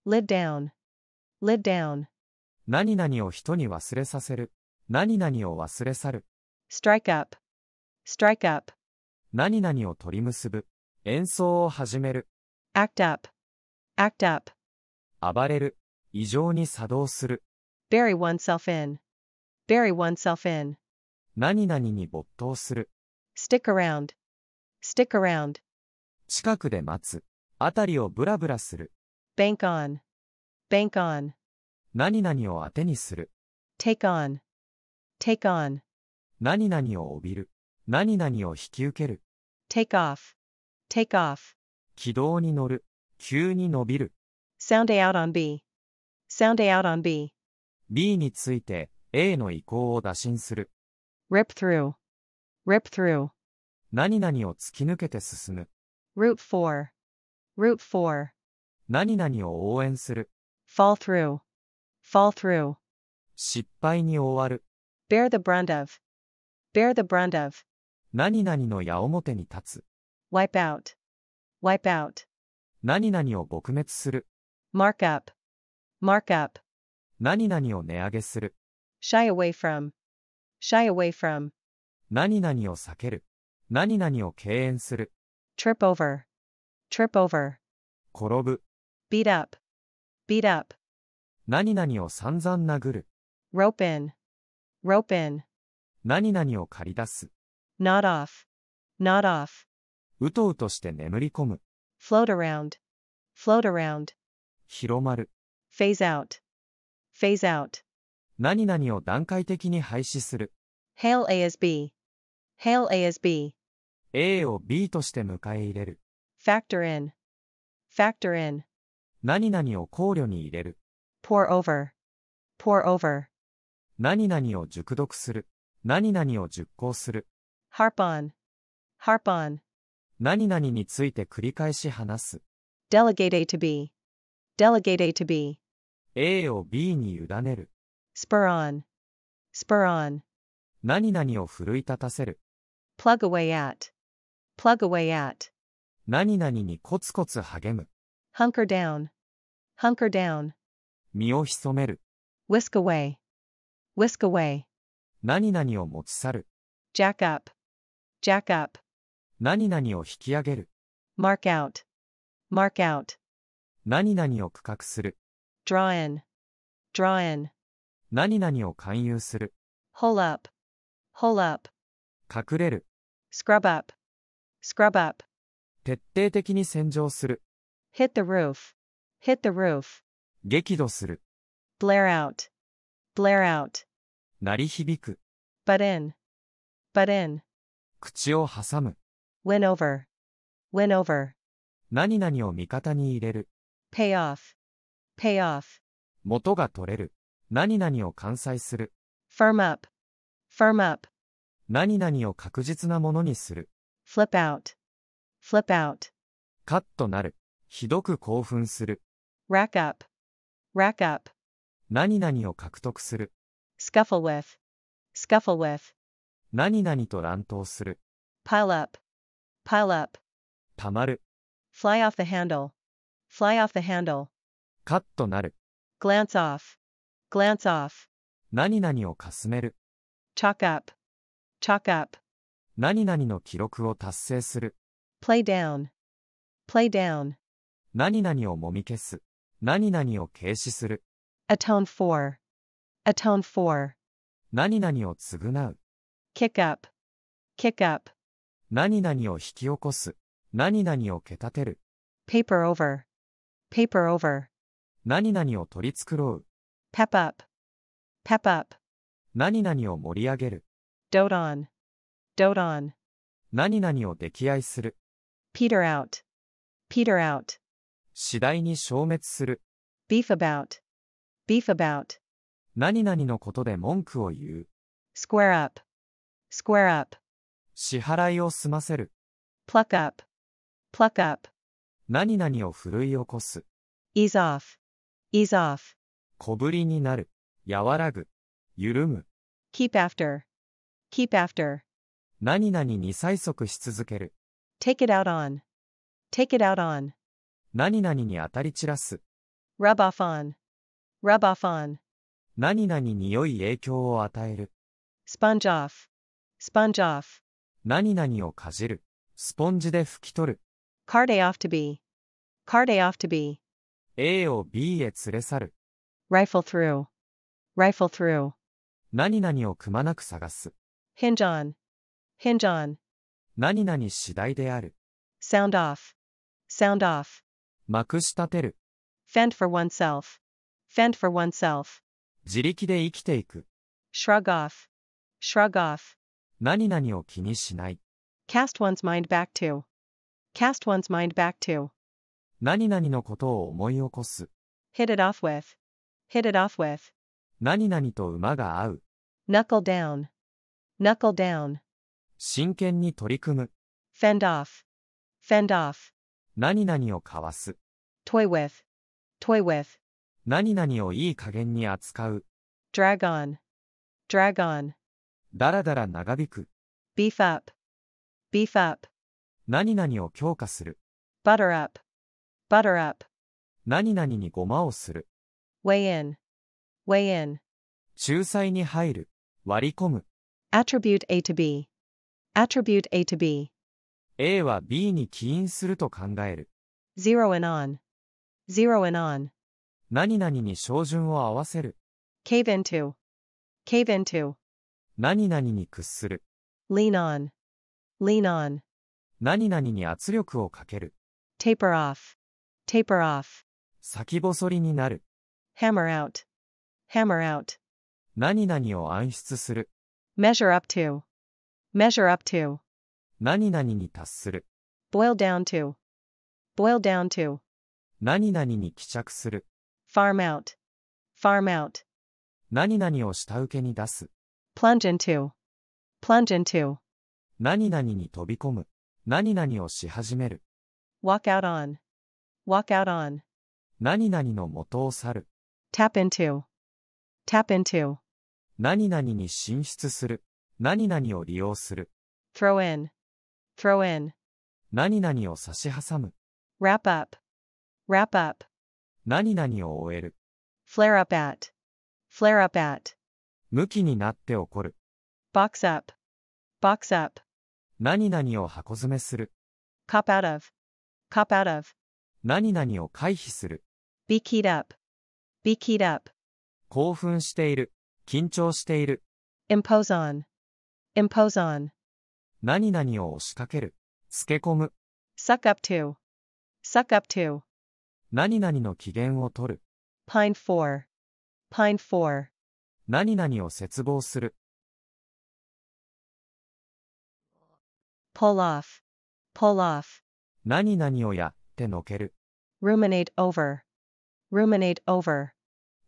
lid down, lid down, 何々を人に忘れさせる。何々を忘れ去る。strike up, strike up, 何々を取り結ぶ。演奏を始める。act up, act up, 暴れる。異常に作動する。bury oneself in, bury oneself in, 何々に没頭する。stick around, stick around, 近くで待つ。あたりをブラブラする。bank on, bank on, 何々を当てにする。take on, take on, 何々を帯びる。何々を引き受ける。take off, take off, 軌道に乗る。急に伸びる。sound A out on B, sound A out on B, B について A の意向を打診する。rip through, rip through, 何々を突き抜けて進む。root for, root for, 何々を応援する。fall through, fall through, 失敗に終わる。bear the brunt of, bear the brunt of, 何々の矢面に立つ。wipe out, wipe out, 何々を撲滅する。mark up, mark up, 何々を値上げする。shy away from, shy away from, 何々を避ける。何々を敬遠する。trip over, trip over, 転ぶ。beat up, beat up, 何々を散々殴る。rope in, rope in, 何々を借り出す。 nod off, nod off, うとうとして眠り込む。float around, float around, 広まる。phase out, phase out, 何々を段階的に廃止する。 hail A as B, hail A as B, A を B として迎え入れる。factor in, factor in, 何々を考慮に入れる。 pour over, pour over, 何々を熟読する。何々を熟考する。 harp on, harp on, 何々について繰り返し話す。 delegate A to B, delegate A to B, A を B に委ねる。 spur on, spur on, 何々を奮い立たせる。 plug away at, plug away at, 何々にコツコツ励む。 hunker down, hunker down, 身を潜める。 whisk away, whisk away, 何々を持ち去る。 jack up, jack up, 何々を引き上げる。 mark out, mark out, 何々を区画する。 draw in, draw in, 何々を勧誘する。 hole up, hole up, 隠れる。 scrub up, scrub up, 徹底的に洗浄する。 hit the roof, hit the roof, 激怒する。 blare out, blare out, 鳴り響く。 butt in, butt in, 口を挟む。 win over, win over, 何々を味方に入れる。 pay off, pay off, 元が取れる。何々を完済する。 firm up, firm up, 何々を確実なものにする。 flip out, flip out, カッとなる。ひどく興奮する。 rack up, rack up, 何々を獲得する。 scuffle with, scuffle with, 何々と乱闘する。 pile up, pile up, たまる。 fly off the handle, fly off the handle, カッとなる。 glance off, glance off, 何々をかすめる。 chalk up, chalk up, 何々の記録を達成する。 play down, play down, 何々をもみ消す。何々を軽視する。 atone for, atone for, 何々を償う。 kick up, kick up, 何々を引き起こす。何々をけたてる。 paper over, paper over, 何々を取り繕う。 pep up, pep up, 何々を盛り上げる。 dote on, dote on, 何々を溺愛する。 peter out, peter out, 次第に消滅する。 beef about, beef about, 何々のことで文句を言う。 square up, square up, 支払いを済ませる。 pluck up, pluck up, 何々を奮い起こす。 ease off, ease off, 小ぶりになる。和らぐ。緩む。 keep after, keep after, 何々に催促し続ける。 take it out on, take it out on, 何々に当たり散らす。rub off on, rub off on, 何々に良い影響を与える。sponge off, sponge off, 何々をかじる。スポンジで拭き取る。 cart A off to B, cart A off to B, A を B へ連れ去る。rifle through, rifle through, 何々をくまなく探す。hinge on, hinge on, 何々次第である。sound off, sound off, まくし立てる。fend for oneself, fend for oneself, 自力で生きていく。shrug off, shrug off, 何々を気にしない。cast one's mind back to, cast one's mind back to, 何々のことを思い起こす。hit it off with, hit it off with, 何々と馬が合う。knuckle down, knuckle down, 真剣に取り組む。fend off, fend off, 何々をかわす。toy with, toy with, 何々をいい加減に扱う。drag on, drag on, だらだら長引く。beef up, beef up, 何々を強化する。butter up, butter up, 何々にごまをする。weigh in, weigh in, 仲裁に入る。割り込む。attribute A to B, attribute A to B, A は B に起因すると考える。 zero in on, zero in on, 何々に照準を合わせる。cave into, cave into, 何々に屈する。lean on, lean on, 何々に圧力をかける。 taper off, taper off, 先細りになる。 hammer out, hammer out, 何々を暗出する。 measure up to, measure up to, 何々に達する。 boil down to, boil down to, 何々に帰着する。 farm out, farm out, 何々を下請けに出す。 plunge into, plunge into, 何々に飛び込む。何々をし始める。 walk out on, walk out on, 何々の元を去る。 tap into, tap into, 何々に進出する。何々を利用する。 throw in, throw in, 何々を差し挟む。 wrap up, wrap up, 何々を終える。 flare up at, flare up at, 向きになって起こる。 box up, box up, 何々を箱詰めする。 cop out of, cop out of, 何々を回避する。 be keyed up, be keyed up, 興奮している。緊張している。 impose on, impose on, 何々を押しかける。つけ込む。 suck up to, suck up to, 何々の機嫌を取る。 pine for, pine for, 何々を切望する。 pull off, pull off, 何々をやってのける。 ruminate over, ruminate over,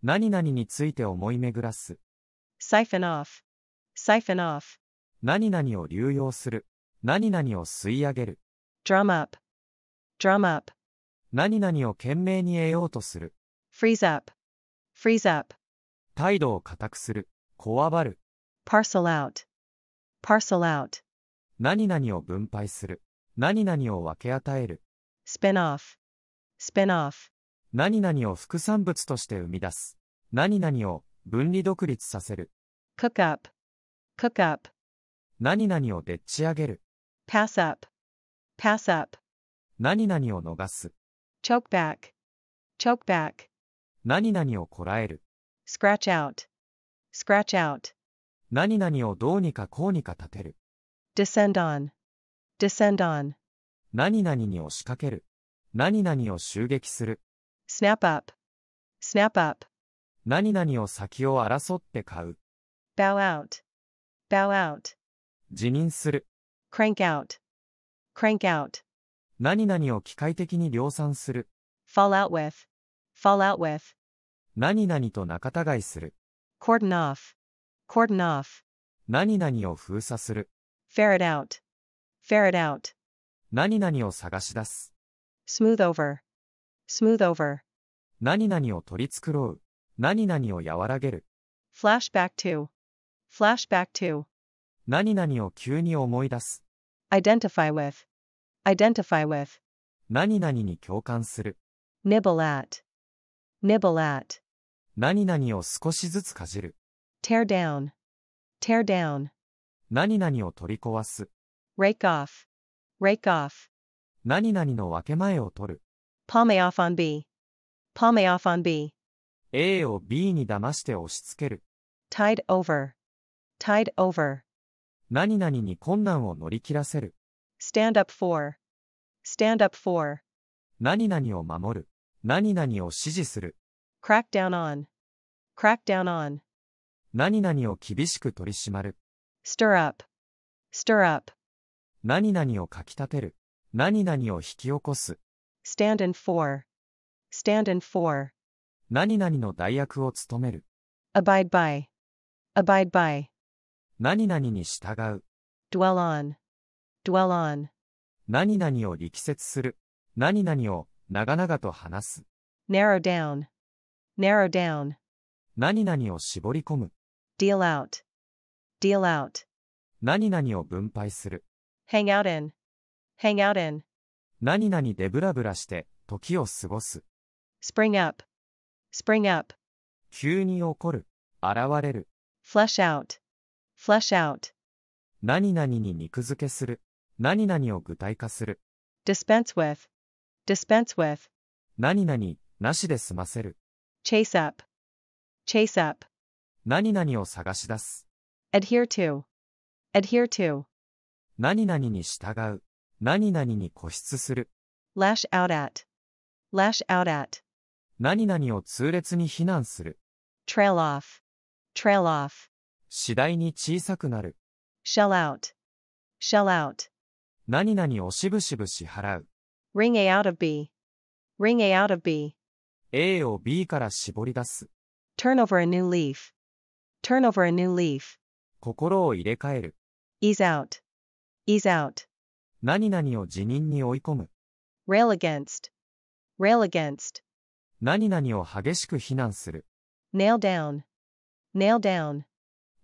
何々について思い巡らす。 siphon off, siphon off, 何々を流用する。何々を吸い上げる。 drum up, drum up, 何々を懸命に得ようとする。 freeze up, freeze up, 態度を固くする。こわばる。 parcel out, parcel out, 何々を分配する。何々を分け与える。 spin off, spin off, 何々を副産物として生み出す。何々を分離独立させる。 cook up, cook up, 何々をでっち上げる。 pass up, pass up, 何々を逃す。 choke back, choke back, 何々をこらえる。 scratch out, scratch out, 何々をどうにかこうにか立てる。 descend on, descend on, 何々に押しかける。何々を襲撃する。 snap up, snap up, 何々を先を争って買う。 bow out, bow out, 辞任する。 crank out, crank out, 何々を機械的に量産する。 fall out with, fall out with, 何々と仲違いする。 cordon off, cordon off, 何々を封鎖する。 ferret out, ferret out, 何々を探し出す。 smooth over, smooth over, 何々を取り繕う。何々を和らげる。 flashback to, flashback to, 何々を急に思い出す。 identify with, identify with, 何々に共感する。 nibble at, nibble at, 何々を少しずつかじる。tear down, tear down, 何々を取り壊す。rake off, rake off, 何々の分け前を取る。palm off on B, palm off on B, A を B に騙して押し付ける。tide over, tide over, 何々に困難を乗り切らせる。stand up for, stand up for, 何々を守る。何々を指示する。crack down on, crack down on, 何々を厳しく取り締まる。stir up, stir up, 何々をかき立てる。何々を引き起こす。stand in for, stand in for, 何々の代役を務める。abide by, abide by, 何々に従う。dwell on, dwell on, 何々を力説する。何々を長々と話す。narrow down, narrow down, 何々を絞り込む。deal out, deal out, 何々を分配する。hang out in, hang out in, 何々でブラブラして時を過ごす。spring up, spring up, 急に起こる。現れる。flesh out, flesh out, 何々に肉付けする。何々を具体化する。dispense with, dispense with, 何々なしで済ませる。chase up, chase up, 何々を探し出す。adhere to, adhere to, 何々に従う。何々に固執する。lash out at, lash out at, 何々を痛烈に非難する。trail off, trail off, 次第に小さくなる。shell out, shell out, 何々をしぶしぶ支払う。 wring A out of B, wring A out of B, A を B から絞り出す。turn over a new leaf, turn over a new leaf, 心を入れ替える。 ease out, ease out, 何々を辞任に追い込む。 rail against, rail against, 何々を激しく非難する。 nail down, nail down,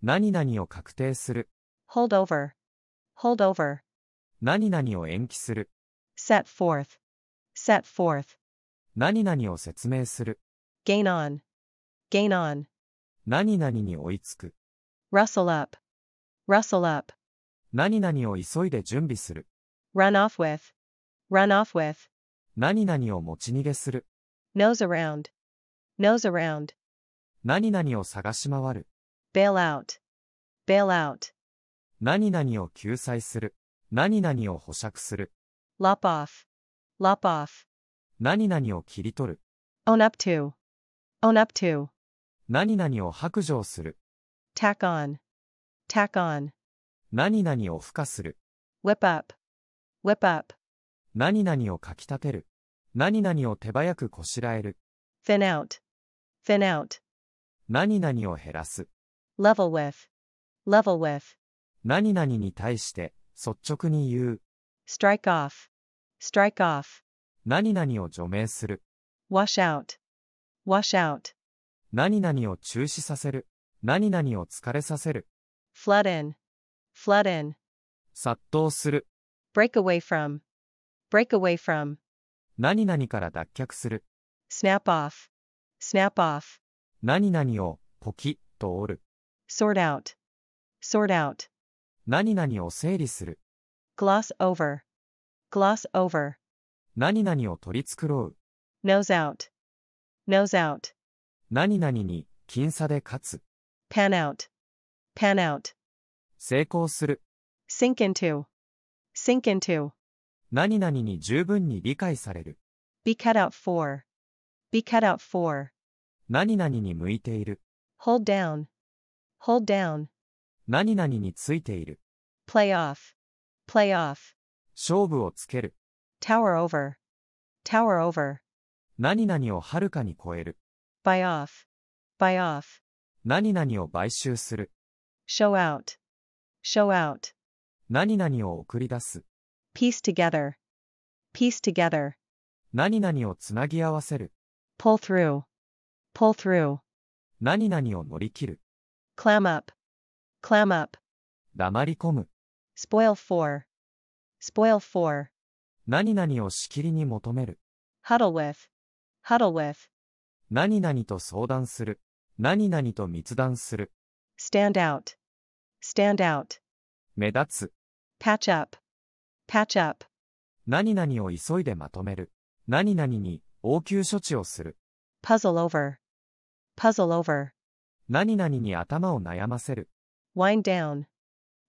何々を確定する。 hold over, hold over, 何々を延期する。 set forth, set forth, 何々を説明する。 gain on, gain on, 何々に追いつく。 rustle up, rustle up, 何々を急いで準備する。 run off with, run off with, 何々を持ち逃げする。 nose around, nose around, 何々を探し回る。 bail out, bail out, 何々を救済する。何々を保釈する。 lop off, lop off, 何々を切り取る。 own up to, own up to, 何々を白状する。 tack on, tack on, 何々を付加する。 whip up, whip up, 何々をかき立てる。何々を手早くこしらえる。 thin out, thin out, 何々を減らす。 level with, level with, 何々に対して率直に言う。 strike off, strike off, 何々を除名する。 wash out, wash out, 何々を中止させる。何々を疲れさせる。 flood in, flood in, 殺到する。 break away from, break away from, 何々から脱却する。 snap off, snap off, 何々をポキッと折る。 sort out, sort out, 何々を整理する。 gloss over, gloss over, 何々を取り繕う。 nose out, nose out, 何々に僅差で勝つ。 pan out, pan out, 成功する。 sink into, sink into, 何々に十分に理解される。 be cut out for, be cut out for, 何々に向いている。 hold down, hold down, 何々についている。 play off, play off, 勝負をつける。 tower over, tower over, 何々をはるかに超える。 buy off, buy off, 何々を買収する。 show out, show out, 何々を送り出す。 piece together, piece together, 何々をつなぎ合わせる。 pull through, pull through, 何々を乗り切る。 clam up, clam up, 黙り込む。 spoil for, spoil for, 何々をしきりに求める。 huddle with, huddle with, 何々と相談する。何々と密談する。stand out, stand out, 目立つ。patch up, patch up, 何々を急いでまとめる。何々に応急処置をする。puzzle over, puzzle over, 何々に頭を悩ませる。wind down,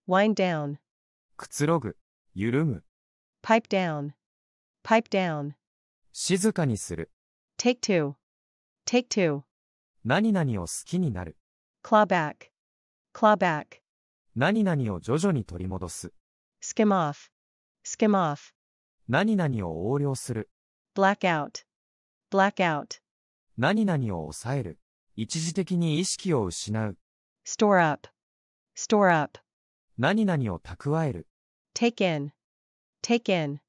wind down, くつろぐ。緩む。pipe down, pipe down, 静かにする。take two, take two, 何々を好きになる。claw back, claw back, 何々を徐々に取り戻す。skim off, skim off, 何々を横領する。black out, black out, 何々を抑える。一時的に意識を失う。store up, store up, 何々を蓄える。take in, take in,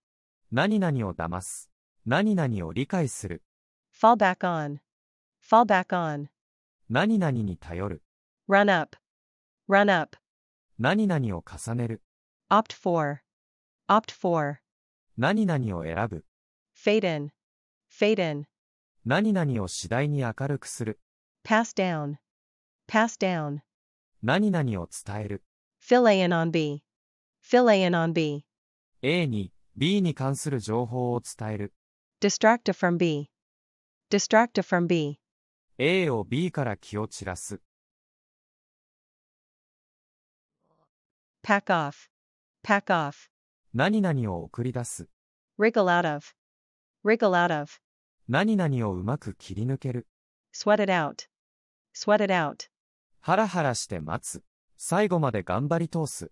何々を騙す。何々を理解する。 fall back on, fall back on, 何々に頼る。run up, run up, 何々を重ねる。opt for, opt for, 何々を選ぶ。fade in, fade in, 何々を次第に明るくする。pass down, pass down, 何々を伝える。 fill A in on B, fill A in on B, A に B に関する情報を伝える。 distract from B, distract from B, A を B から気を散らす。pack off, pack off, 何々を送り出す。 wriggle out of, wriggle out of, 何々をうまく切り抜ける。 sweat it out, sweat it out, ハラハラして待つ。最後まで頑張り通す。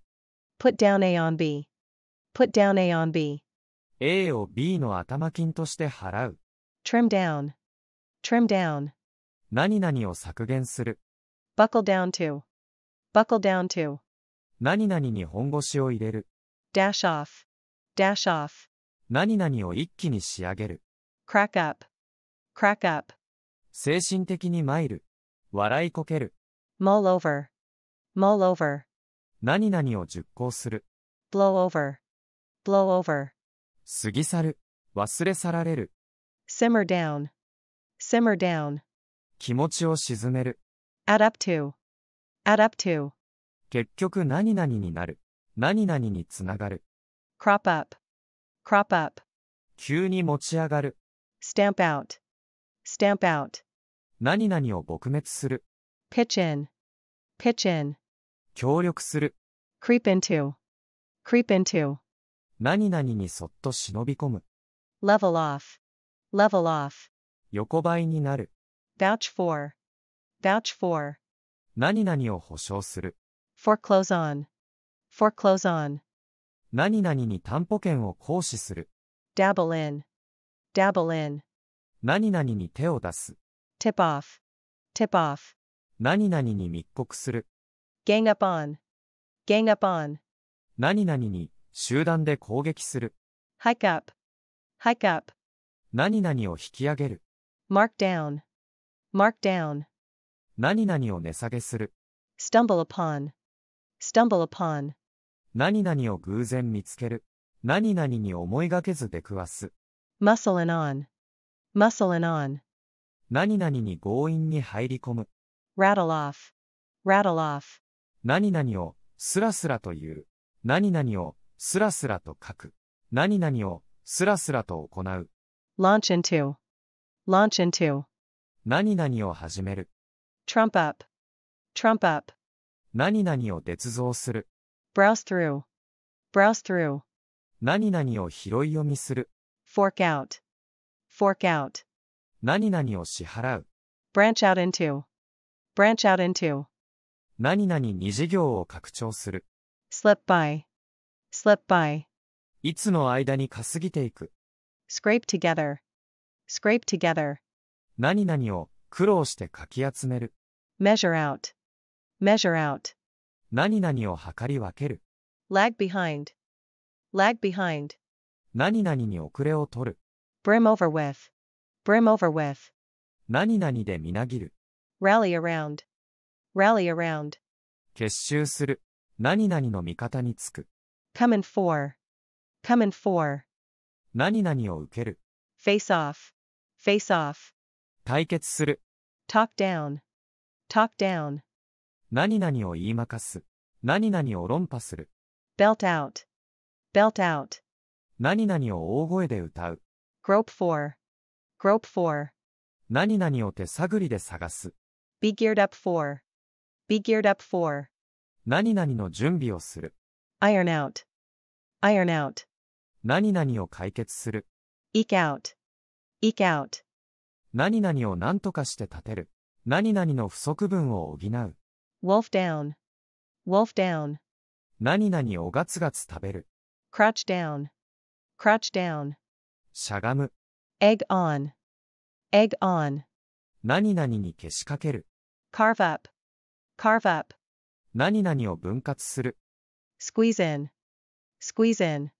put down A on B, put down A on B, A を B の頭金として払う。 trim down, trim down, 何々を削減する。 buckle down to, buckle down to, 何々に本腰を入れる。 dash off, dash off, 何々を一気に仕上げる。 crack up, crack up, 精神的に参る。笑いこける。 mull over, mull over, 何々を熟考する。 blow over, blow over, 過ぎ去る。忘れ去られる。 simmer down, simmer down, 気持ちを鎮める。 add up to, add up to, 結局何々になる。何々につながる。 crop up, crop up, 急に持ち上がる。 stamp out, stamp out, 何々を撲滅する。 pitch in, pitch in, 協力する。 creep into, creep into, 何々にそっと忍び込む。 level off, level off, 横ばいになる。 vouch for, vouch for, 何々を保証する。 foreclose on, foreclose on, 何々に担保権を行使する。 dabble in, dabble in, 何々に手を出す。 tip off, tip off, 何々に密告する。 gang up on, gang up on, 何々に集団で攻撃する。 hike up, hike up, 何々を引き上げる。 mark down, mark down, 何々を値下げする。 stumble upon, stumble upon, 何々を偶然見つける。何々に思いがけず出くわす。 muscle in on, muscle in on, 何々に強引に入り込む。 rattle off, rattle off, 何々をスラスラと言う。何々をスラスラと書く。何々をスラスラと行う。 launch into, launch into, 何々を始める。 trump up, trump up, 何々を捏造する。 browse through, browse through, 何々を拾い読みする。 fork out, fork out, 何々を支払う。 branch out into, branch out into, 何々に事業を拡張する。 slip by, slip by, いつの間にかすぎていく。 scrape together, scrape together, 何々を苦労してかき集める。 measure out, measure out, 何々を測り分ける。 lag behind, lag behind, 何々に遅れを取る。 brim over with, brim over with, 何々でみなぎる。 rally around, rally around, 結集する。何々の味方につく。 come in for, come in for, 何々を受ける。 face off, face off, 対決する。talk down, talk down, 何々を言いまかす。何々を論破する。belt out, belt out, 何々を大声で歌う。grope for, grope for, 何々を手探りで探す。be geared up for, be geared up for, 何々の準備をする。iron out, iron out, 何々を解決する。eke out, eke out, 何々を何とかして立てる。何々の不足分を補う。wolf down, wolf down, 何々をガツガツ食べる。crouch down, crouch down, しゃがむ。egg on, egg on, 何々にけしかける。carve up, carve up, 何々を分割する。squeeze in, squeeze in,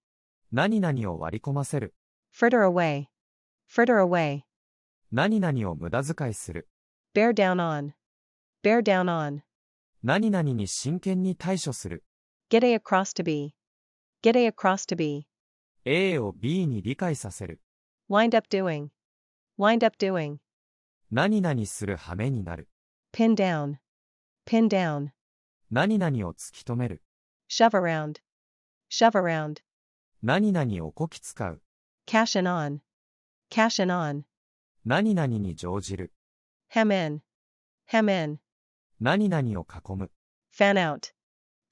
何々を割り込ませる。fritter away, fritter away, 何々を無駄遣いする。bear down on, bear down on, 何々に真剣に対処する。get A across to B, get A across to B, A を B に理解させる。wind up doing, wind up doing, 何々する羽目になる。pin down, pin down, 何々を突き止める。shove around, shove around, 何々をこき使う。cash in on, cash in on, 何々に乗じる。hem in, hem in, 何々を囲む。fan out,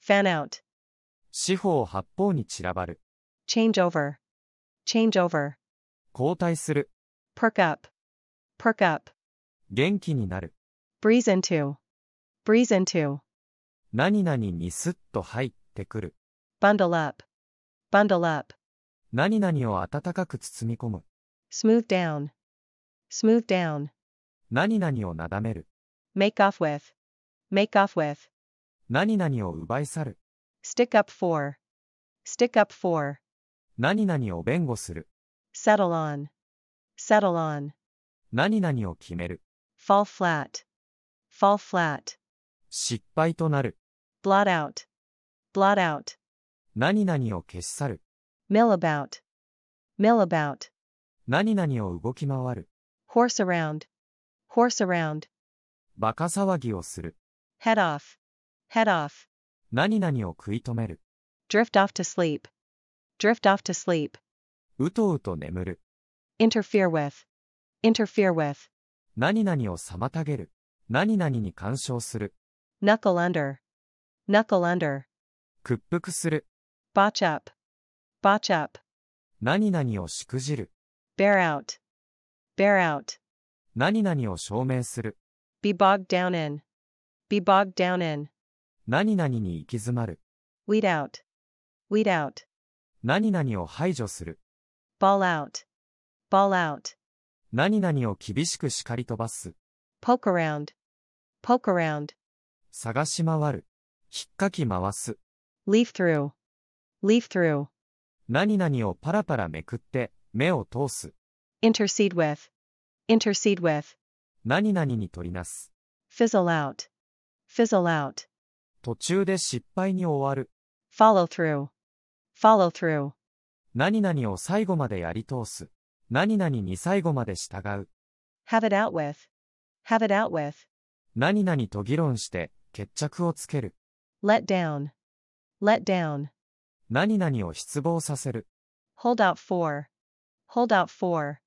fan out, 四方八方に散らばる。 change over, change over, 交代する。 perk up, perk up, 元気になる。 breeze into, breeze into, 何々にスッと入ってくる。 bundle up, bundle up, 何々を温かく包み込む。 smooth down, smooth down, 何々をなだめる。 make off with, make off with, 何々を奪い去る。 stick up for, stick up for, 何々を弁護する。 settle on, settle on, 何々を決める。 fall flat, fall flat, 失敗となる。 blot out, blot out, 何々を消し去る。 mill about, mill about, 何々を動き回る。 horse around, horse around, バカ騒ぎをする。 head off, head off, 何々を食い止める。 drift off to sleep, drift off to sleep, うとうと眠る。 interfere with, interfere with, 何々を妨げる。何々に干渉する。 knuckle under, knuckle under, 屈服する。 botch up, botch up, 何々をしくじる。 bear out, bear out, 何々を証明する。 be bogged down in, be bogged down in, 何々に行き詰まる。 weed out, weed out, 何々を排除する。 ball out, ball out, 何々を厳しく叱り飛ばす。 poke around, poke around, 探し回る。引っかき回す。 leaf through, leaf through, 何々をパラパラめくって目を通す。 intercede with, intercede with, 何々に取りなす。 fizzle out, fizzle out, 途中で失敗に終わる。 follow through, follow through, 何々を最後までやり通す。何々に最後まで従う。 have it out with, have it out with, 何々と議論して決着をつける。 let down, let down, 何々を失望させる。 hold out for, hold out for,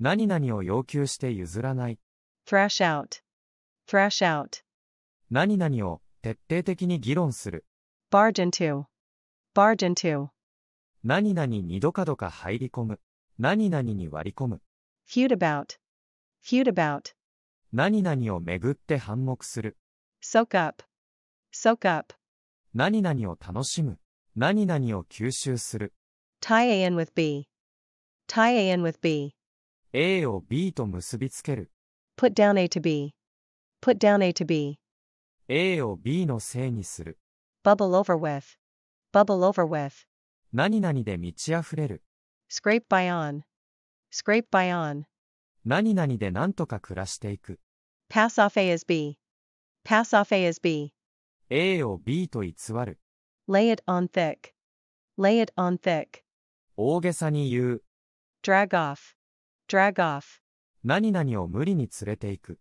何々を要求して譲らない。 thrash out, thrash out, 何々を徹底的に議論する。 barge into, barge into, 何々にどかどか入り込む。何々に割り込む。 feud about, feud about, 何々をめぐって反目する。 soak up, soak up, 何々を楽しむ。何々を吸収する。 tie A in with B, tie A in with B, A を B と結びつける。 put down A to B, put down A to B, A を B のせいにする。 bubble over with, bubble over with, 何々で満ち溢れる。 scrape by on, scrape by on, 何々で何とか暮らしていく。 pass off A as B, pass off A as B, A を B と偽る。 lay it on thick, lay it on thick, 大げさに言う。 drag off, drag off, 何々を無理に連れて行く。